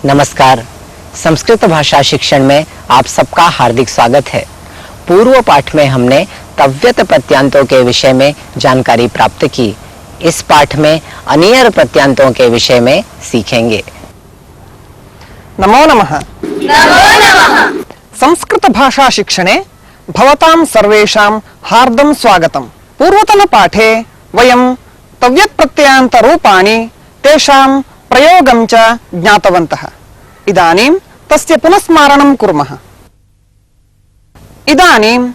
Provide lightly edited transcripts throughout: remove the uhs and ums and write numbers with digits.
नमस्कार। संस्कृत भाषा शिक्षण में आप सबका हार्दिक स्वागत है। पूर्व पाठ में हमने तव्यत प्रत्यांतों के विषय में जानकारी प्राप्त की। इस पाठ में अनियर प्रत्यांतों के विषय में सीखेंगे। नमो नमः। नमो नमः। संस्कृत भाषा शिक्षणे भवतां सर्वेषां हार्दं स्वागतम्। पूर्वतन पाठे वयं तव्यत् प्रत्ययान्त रूपाणि तेषां प्रयोगं च ज्ञातवन्तः। इदानीं तस्य पुनस्मारणं कुर्मः। इदानीम्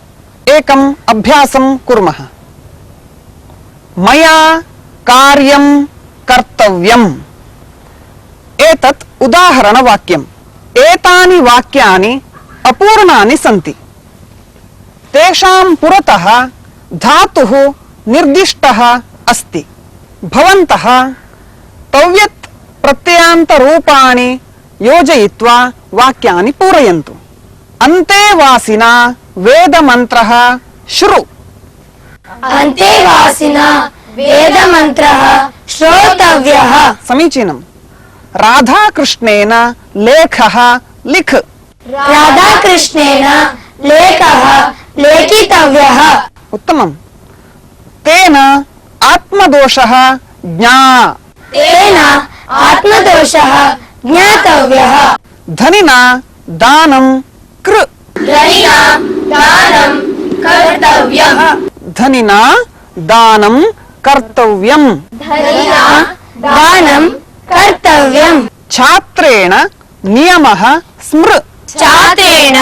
एकम् अभ्यासं कुर्मः। मया कार्यं कर्तव्यम्। एतत् उदाहरणवाक्यम्। एतानि वाक्यानि अपूर्णानि सन्ति। तेषां पुरतः धातुः निर्दिष्टः अस्ति। भवन्तः तव्यत् प्रत्ययान्त रूपाणि योजयित्वा वाक्यानि पूरयन्तु। अन्तेवासिना वेदमन्त्रः श्रु। अन्तेवासिना वेदमन्त्रः श्रोतव्यः। समीचीनम्। राधाकृष्णेन लेखः लिख। राधाकृष्णेन लेखः लेखितव्यः। उत्तमम्। तेन आत्मदोषः ज्ञा। तेन आत्मदोषः ज्ञातव्यः। धनिना दानं कृ। धनिना दानं कर्तव्यः। धनिना दानं कर्तव्यम्। धनिना दानं कर्तव्यम्। छात्रेण नियमः स्मृ। छात्रेण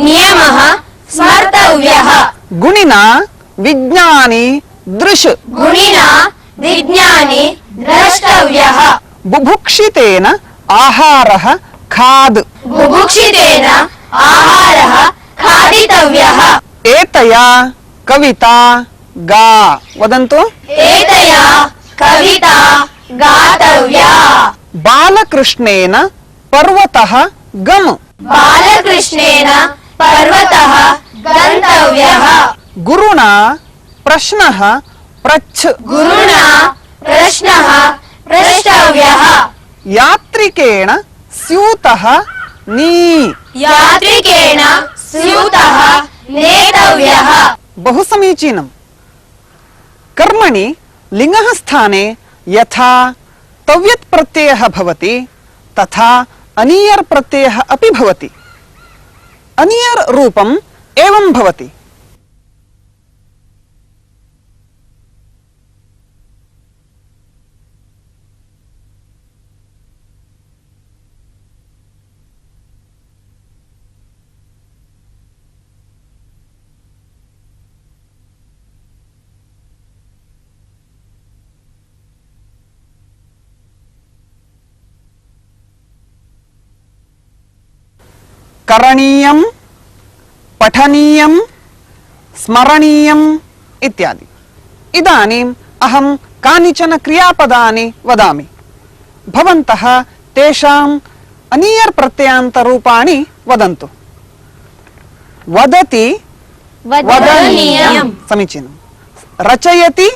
नियमः स्मर्तव्यः। गुणिना विज्ञानी दृश्। गुणिना विज्ञानी द्रष्टव्यः। बुभुक्षितेन आहारः खाद्। बुभुक्षितेन आहारः खादितव्यः। एतया कविता गा। वदन्तु। एतया कविता गातव्या। बालकृष्णेन पर्वतः गम। बालकृष्णेन पर्वतः गन्तव्यः। गुरुणा प्रश्नः पृच्छ। गुरुणा प्रश्नः पृष्टव्यः। यात्रिकेण स्यूतः नी। यात्रिकेण स्यूतः नेतव्यः। बहु समीचीनम्। कर्मणि लिङ्गः स्थाने यथा तव्यत् प्रत्ययः भवति तथा अनियर् प्रत्ययः अपि भवति। अनियर् रूपम् एवं भवति। करणीयं, पठनीयं, स्मरणीयम् इत्यादि। इदानीम् अहं कानिचन क्रियापदानि वदामि। भवन्तः तेषाम् अनियर् प्रत्ययान्त रूपाणि वदन्तु। वदति वदनीयम्। समीचीनम्। रचयति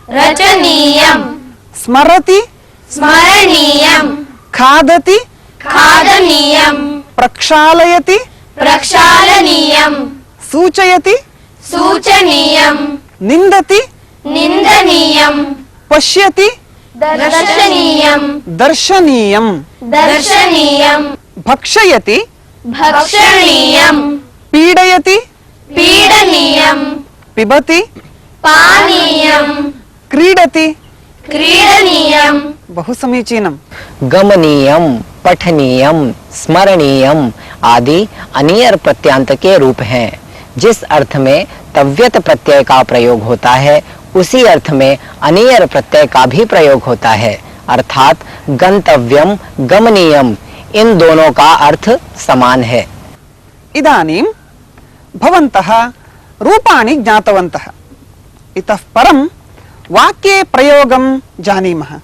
रचनीयम्। स्मरति स्मरणीयम्। खादति खादनीयम्। प्रक्षालयति प्रक्षालनीयम्। सूचयति सूचनीयम्। निन्दति निन्दनीयम्। पश्यति दर्शनीयम्। दर्शनीयम्। दर्शनीयम्। भक्षयति भक्षणीयम्। पीडयति पीडनीयम्। पिबति पानीयम्। क्रीडति। क्रीडनीयम्। बहु समीचीनम्। गमनीयम, पठनीयम, स्मरणीयम आदि अनियर प्रत्यांत के रूप हैं। जिस अर्थ में तव्यत प्रत्यय का प्रयोग होता है उसी अर्थ में अनियर प्रत्यय का भी प्रयोग होता है। अर्थात गंतव्यम, गमनीयम इन दोनों का अर्थ समान है। इदानीं भवन्तः रूपाणि ज्ञातवन्तः। इतः परं वाक्ये प्रयोगं जानीमः।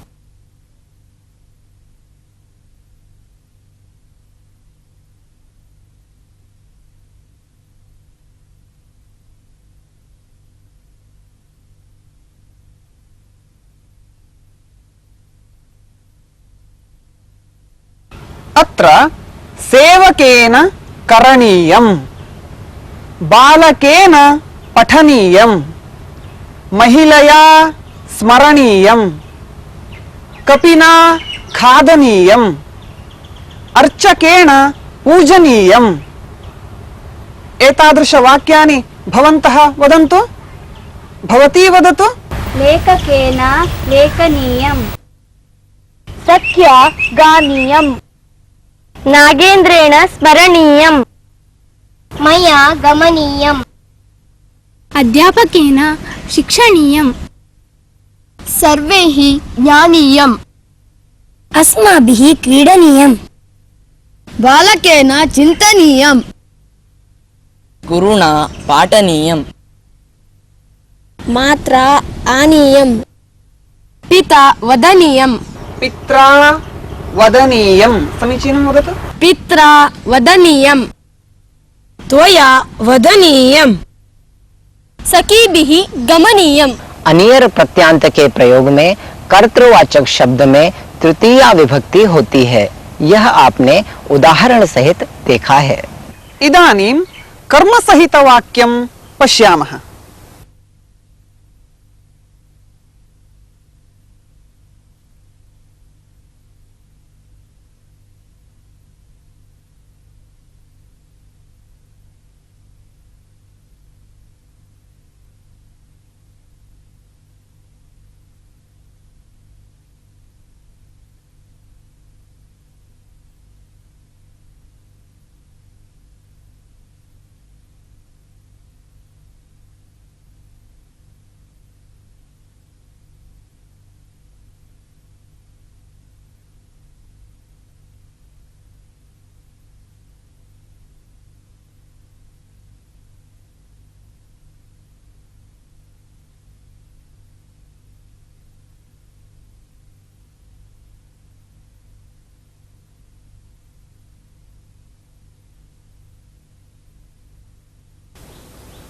अत्र सेवकेन करणीयम्, बालकेन पठनीयम्, महिलया स्मरणीयम्, कपिना खादनीयम्, अर्चकेन पूजनीयम्। एतादृशवाक्यानि भवन्तः वदन्तु। भवती वदतु। लेखकेन लेखनीयम्, सख्या गानीयम्, नागेन्द्रेण स्मरणीयम्, मया गमनीयम्, अध्यापकेन शिक्षणीयम्, सर्वैः ज्ञानीयम्, अस्माभिः क्रीडनीयम्, बालकेन चिन्तनीयम्, गुरुणा पाठनीयम्, मात्रा आनीयम्, पिता वदनीयम्, पित्रा वदनीयम्। समीचीनं वदतु। पित्रा वदनीयम्, त्वया वदनीयम्, सखीभिः गमनीयम्। अनियर प्रत्यांत के प्रयोग में कर्तृवाचक शब्द में तृतीया विभक्ति होती है। यह आपने उदाहरण सहित देखा है। इदानीं कर्मसहितवाक्यं पश्यामः।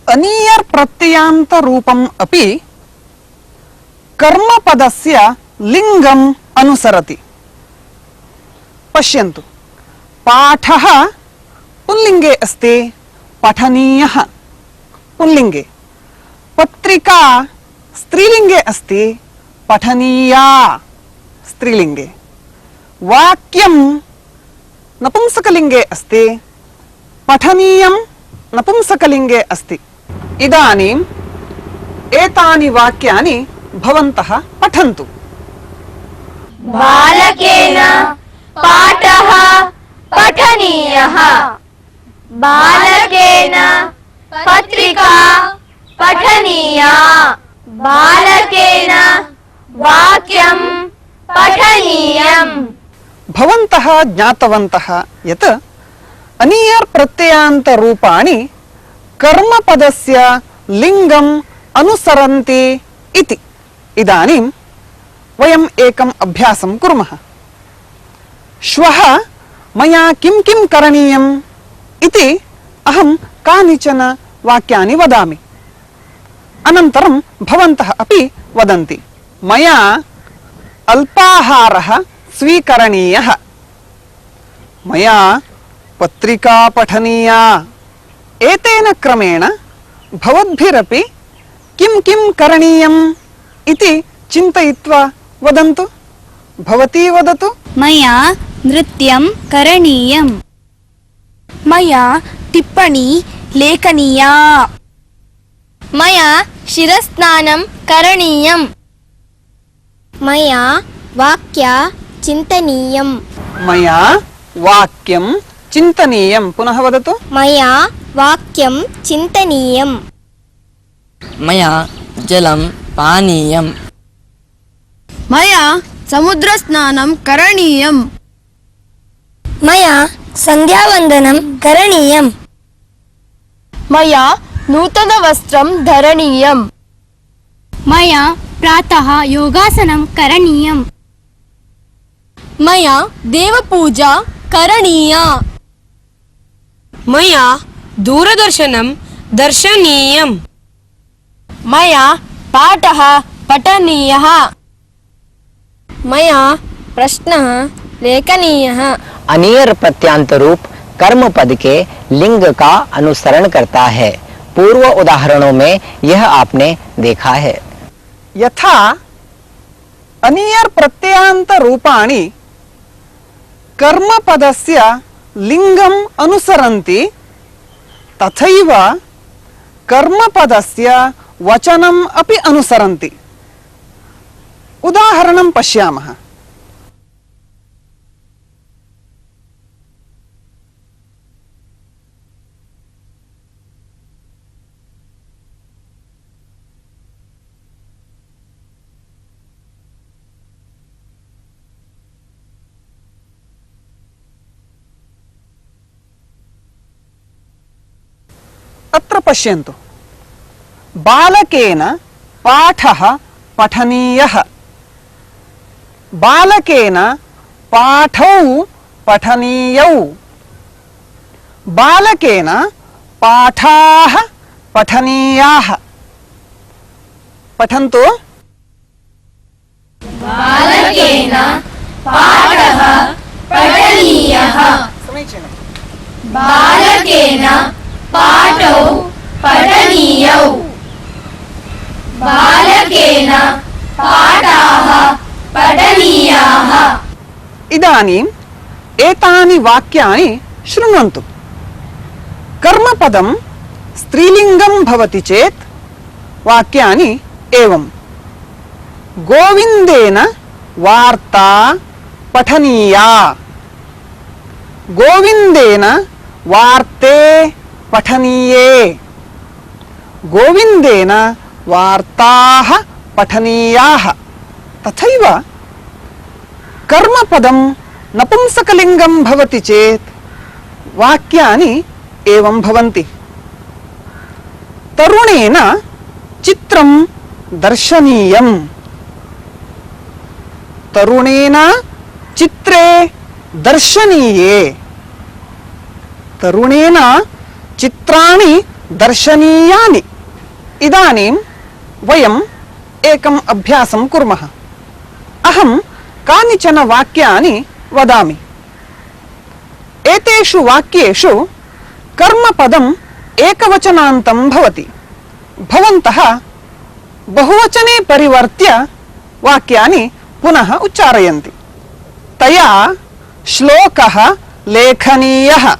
अनीयर् प्रत्ययान्त रूपम् अपि कर्मपदस्य लिङ्गम् अनुसरति। पश्यन्तु, पाठः पुल्लिङ्गे अस्ति, पठनीयः पुल्लिङ्गे। पत्रिका स्त्रीलिङ्गे अस्ति, पठनीया स्त्रीलिङ्गे। वाक्यं नपुंसकलिङ्गे अस्ति, पठनीयं नपुंसकलिङ्गे अस्ति। इदानीम् एतानि वाक्यानि भवन्तः पठन्तु। बालकेन पाठः पठनीयः, बालकेन पत्रिका पठनीया, बालकेन वाक्यं पठनीयम्। भवन्तः ज्ञातवन्तः यत् अनीयर् प्रत्ययान्त रूपाणि कर्मपदस्य लिङ्गम् अनुसरन्ति इति। इदानीं वयम् एकम् अभ्यासं कुर्मः। श्वः मया किं किं करणीयम् इति अहं कानिचन वाक्यानि वदामि। अनन्तरं भवन्तः अपि वदन्ति। मया अल्पाहारः स्वीकरणीयः, मया पत्रिका पठनीया। एतेन क्रमेण भवद्भिरपि किं किं करणीयम् इति चिन्तयित्वा वदन्तु। भवती वदतु। मया नृत्यं करणीयम्, मया टिप्पणी लेखनीया, मया शिरस्नानं करणीयम्, मया वाक्या चिन्तनीयम्, मया वाक्यं चिन्तनीयं। पुनः वदतु। मया वाक्यं चिन्तनीयम्, मया जलं पानीयम्, मया समुद्रस्नानं करणीयम्, मया सन्ध्यावन्दनं करणीयम्, मया नूतनवस्त्रं धरणीयम्, मया प्रातः योगासनं करणीयम्, मया देवपूजा करणीया, मया दूरदर्शनं दर्शनीयम्, मया पाठः पठनीयः, मया प्रश्नः लेखनीयः। अनियर प्रत्यांत रूप कर्म पद के लिंग का अनुसरण करता है। पूर्व उदाहरणों में यह आपने देखा है। यथा अनियर प्रत्ययान्त रूपाणि कर्मपदस्य लिंगम् अनुसरन्ति, तथैव कर्मपदस्य वचनम् अपि अनुसरन्ति। उदाहरणं पश्यामः। अत्र पश्यन्तु, बालकेन पाठः पठनीयः। बालकेन पाठौ पठनीयौ। बालकेन पाठाः पठनीयाः। पठन्तु। बालकेन पाठः पठनीयः। समीचीनम्। बालकेन पाठौ पठनीयौ। बालकेन पाठाः पठनीयाः। इदानीम् एतानि वाक्यानि शृण्वन्तु। कर्मपदं स्त्रीलिङ्गं भवति चेत् वाक्यानि एवम्। गोविन्देन वार्ता पठनीया। गोविन्देन वार्ते पठनीये। गोविन्देन वार्ताः पठनीयाः। तथैव कर्मपदं नपुंसकलिङ्गं भवति चेत् वाक्यानि एवं भवन्ति। तरुणेन चित्रं दर्शनीयम्। तरुणेन चित्रे दर्शनीये। तरुणेन चित्राणि दर्शनीयानि। इदानीं वयम् एकम् अभ्यासं कुर्मः। अहं कानिचन वाक्यानि वदामि। एतेषु वाक्येषु कर्मपदम् एकवचनान्तं भवति। भवन्तः बहुवचने परिवर्त्य वाक्यानि पुनः उच्चारयन्ति। तया श्लोकः लेखनीयः।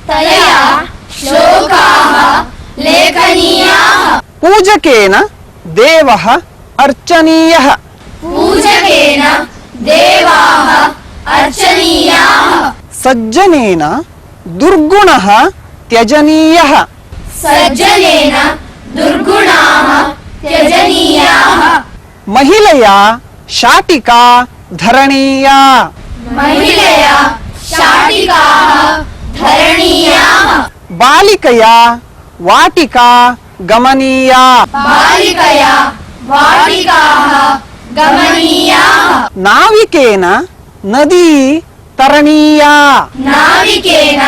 तया श्लोकाः लेखनीयाः। पूजकेन देवः अर्चनीयः। पूजकेन देवाः अर्चनीयाः। सज्जनेन दुर्गुणः त्यजनीयः। सज्जनेन दुर्गुणाः त्यजनीयाः। महिलया शाटिका धरणीया। महिलया शाटिकाः धरणीयाः। बालिकया वाटिका गमनीया। बालिकया वाटिकाः गमनीयाः। नाविकेन नदी तरणीया। नाविकेन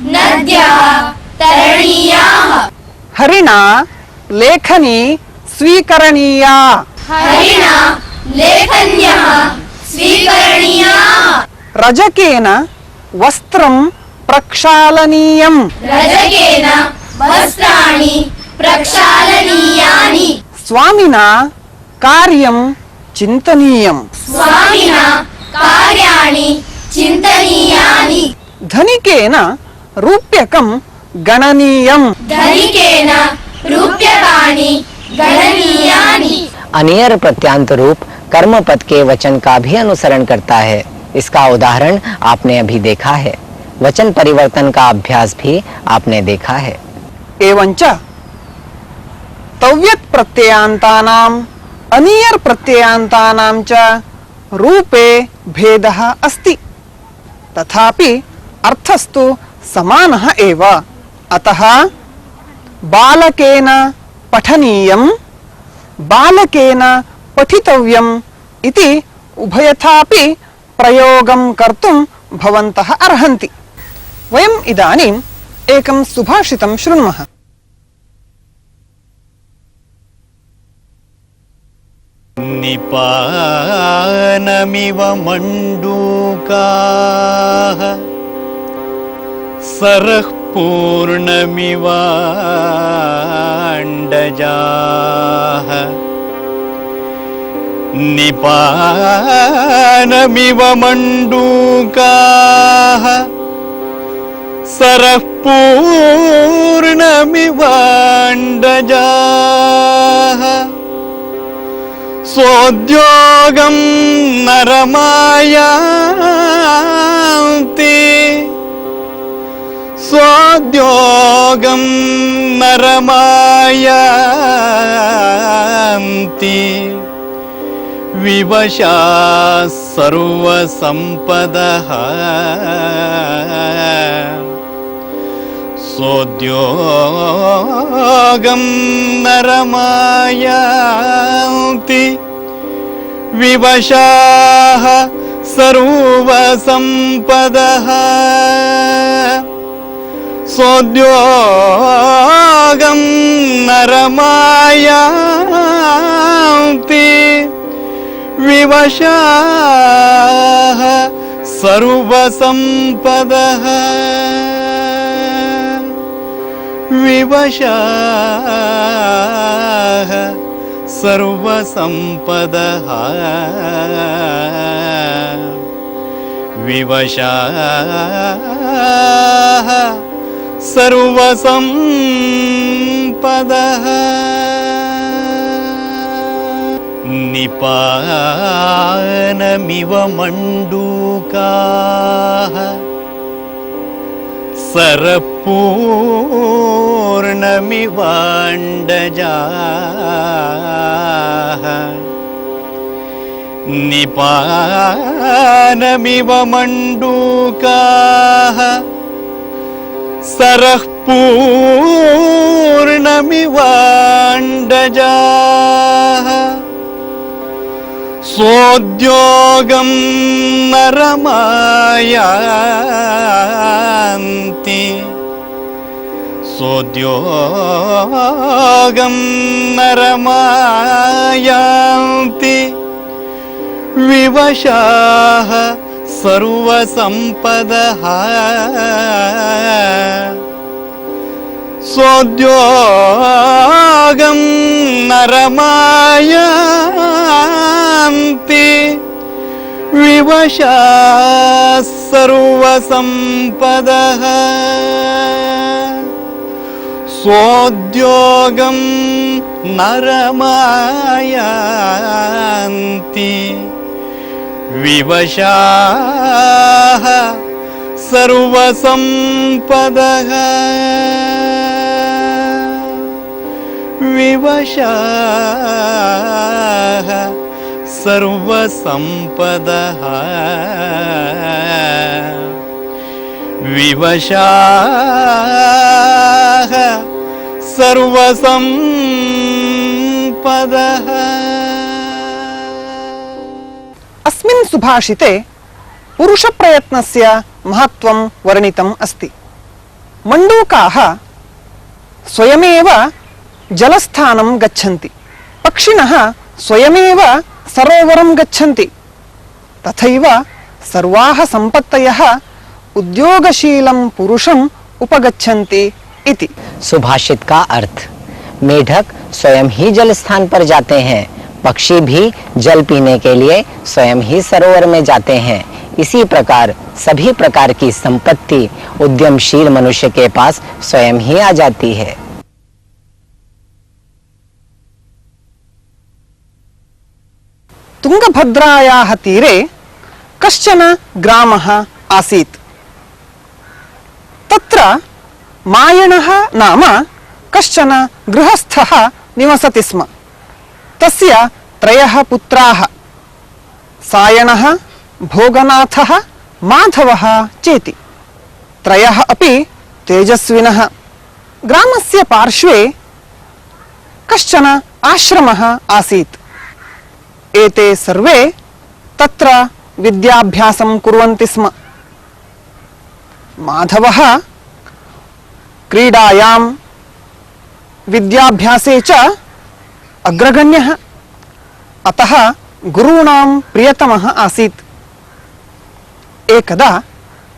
नद्यः तरणीयाः। हरिणा लेखनी स्वीकरणीया। हरिणा लेखन्यः स्वीकरणीयाः। रजकेन वस्त्रं प्रक्षालनीयम्। रजकेन वस्त्राणि प्रक्षालनीयानि। स्वामिना कार्यं चिन्तनीयम्। स्वामिना कार्याणि चिन्तनीयानि। धनिकेन रूप्यकं गणनीयम्। धनिकेन रूप्यकाणि गणनीयानि। अनियर प्रत्यांत रूप कर्म पद के वचन का भी अनुसरण करता है। इसका उदाहरण आपने अभी देखा है। वचन परिवर्तन का अभ्यास भी आपने देखा है। एवंच तव्यत् प्रत्ययान्तानाम् अनियर प्रत्ययान्तानां च रूपे भेदः अस्ति। तथापि अर्थस्तु समानः एव। अतः बालकेन पठनीयं, बालकेन पठितव्यम् इति उभयथापि प्रयोगं कर्तुं भवन्तः अर्हन्ति। वयम् इदानीम् एकं सुभाषितं शृण्मः। निपानमिव मण्डूकाः सरः पूर्णमिवाण्डजाः निपानमिव मण्डूकाः सरः पूर्णमिवाण्डजाः सोद्योगं नरमायान्ति सोद्योगं नरमायान्ति विवशाः सर्वसम्पदः सोद्योगं नरमायान्ति विवशाः सर्वसम्पदः सोद्योगं नरमायान्ति विवशाः सर्वसम्पदः विवशाः सर्वसम्पदः विवशाः सर्वसम्पदः निपानमिव मण्डूकाः सरपूर्णमिवाण्डजाः निपानमिव मण्डूकाः सरः पूर्णमिवाण्डजाः सोद्योगं नरमायान्ति सोद्योगं नरमायान्ति विवशाः सर्वसम्पदः सोद्योगं नरमायान्ति विवशाः सर्वसम्पदः सोद्योगं नरमायान्ति विवशाः सर्वसम्पदः विवशाः सर्वसम्पदः विवशाः सर्वसम्पदः। अस्मिन् सुभाषिते पुरुषप्रयत्नस्य महत्त्वं वर्णितम् अस्ति। मण्डूकाः स्वयमेव जलस्थानं गच्छन्ति, पक्षिणः स्वयमेव सरोवरं गच्छन्ति, तथैव सर्वाः सम्पत्तयः उद्योगशीलं पुरुषम् उपगच्छन्ति इति। सुभाषित का अर्थ, मेढक स्वयं ही जल स्थान पर जाते हैं, पक्षी भी जल पीने के लिए स्वयं ही सरोवर में जाते हैं। इसी प्रकार सभी प्रकार की संपत्ति उद्यमशील मनुष्य के पास स्वयं ही आ जाती है। तुंगभद्रायाः तीरे कश्चन ग्रामः आसीत्। तत्र मायणः नाम कश्चन गृहस्थः निवसति स्म। तस्य 3 पुत्राः, सायणः, भोगनाथः, माधवः चेति। 3 अपि तेजस्विनः। ग्रामस्य पार्श्वे कश्चन आश्रमः आसीत्। एते सर्वे तत्र विद्याभ्यासं कुर्वन्ति स्म। माधवः क्रीडायां, विद्याभ्यासे च अग्रगण्यः। अतः गुरूणां प्रियतमः आसीत्। एकदा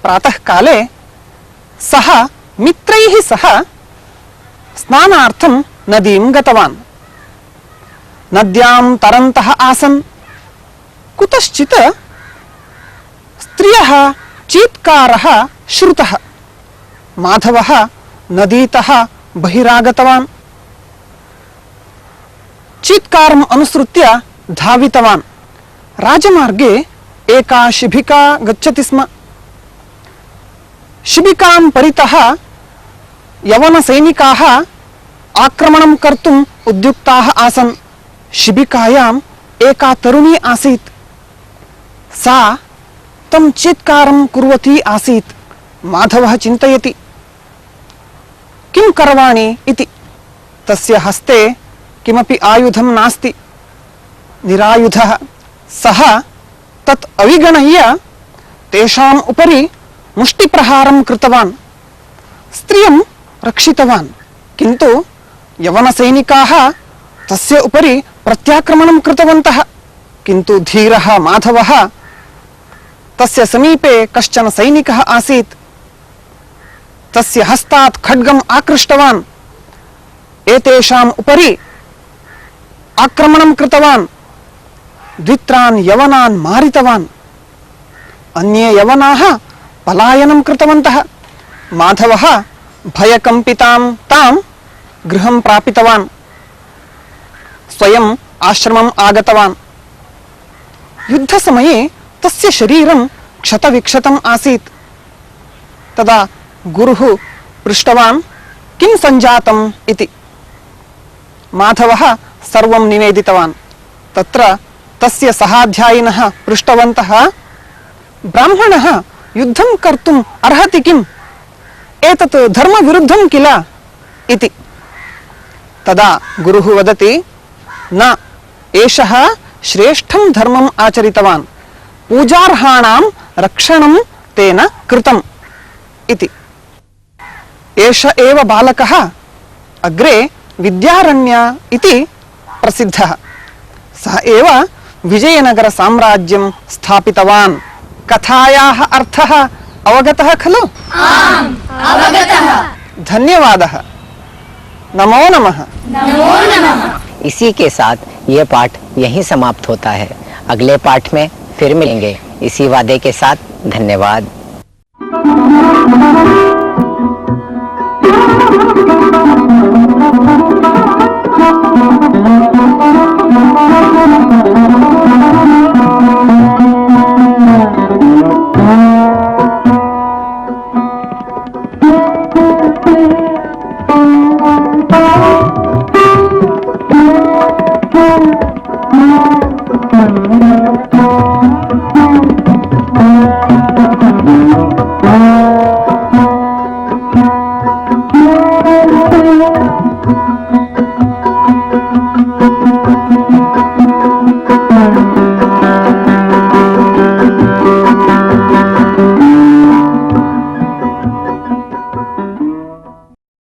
प्रातःकाले सः मित्रैः सह स्नानार्थं नदीं गतवान्। नद्यां तरन्तः आसन्। कुतश्चित् स्त्रियः चीत्कारः श्रुतः। माधवः नदीतः बहिरागतवान्। चीत्कारम् अनुसृत्य धावितवान्। राजमार्गे एका शिबिका गच्छति स्म। शिबिकां परितः यवनसैनिकाः आक्रमणं कर्तुम् उद्युक्ताः आसन्। शिबिकायाम् एका तरुणी आसीत्। सा तं चीत्कारं कुर्वती आसीत्। माधवः चिन्तयति, किं करवाणि इति। तस्य हस्ते किमपि आयुधं नास्ति, निरायुधः। सः तत् अविगणय्य तेषाम् उपरि मुष्टिप्रहारं कृतवान्। स्त्रियं रक्षितवान्, किन्तु यवनसैनिकाः तस्य उपरि प्रत्याक्रमणं कृतवन्तः। किन्तु धीरः माधवः, तस्य समीपे कश्चन सैनिकः आसीत्। तस्य हस्तात् खड्गम् आकृष्टवान्। एतेषाम् उपरि आक्रमणं कृतवान्। द्वित्रान् यवनान् मारितवान्। अन्ये यवनाः पलायनं कृतवन्तः। माधवः भयकम्पितां तां गृहं प्रापितवान्। स्वयम् आश्रमम् आगतवान्। युद्धसमये तस्य शरीरं क्षतविक्षतम् आसीत्। तदा गुरुः पृष्टवान्, किं सञ्जातम् इति। माधवः सर्वं निवेदितवान्। तत्र तस्य सहाध्यायिनः पृष्टवन्तः, ब्राह्मणः युद्धं कर्तुम् अर्हति किम्? एतत् धर्मविरुद्धं किल इति। तदा गुरुः वदति, न, एषः श्रेष्ठं धर्मम् आचरितवान्। पूजार्हाणां रक्षणं तेन कृतम् इति। एष एव बालकः अग्रे विद्यारण्य इति प्रसिद्धः। सः एव विजयनगर साम्राज्यं स्थापितवान्। कथायाः अर्थः अवगतः खलु? आम्, अवगतः। धन्यवादः। नमो नमः। नमो नमः। इसी के साथ ये पाठ यहीं समाप्त होता है। अगले पाठ में फिर मिलेंगे इसी वादे के साथ। धन्यवाद।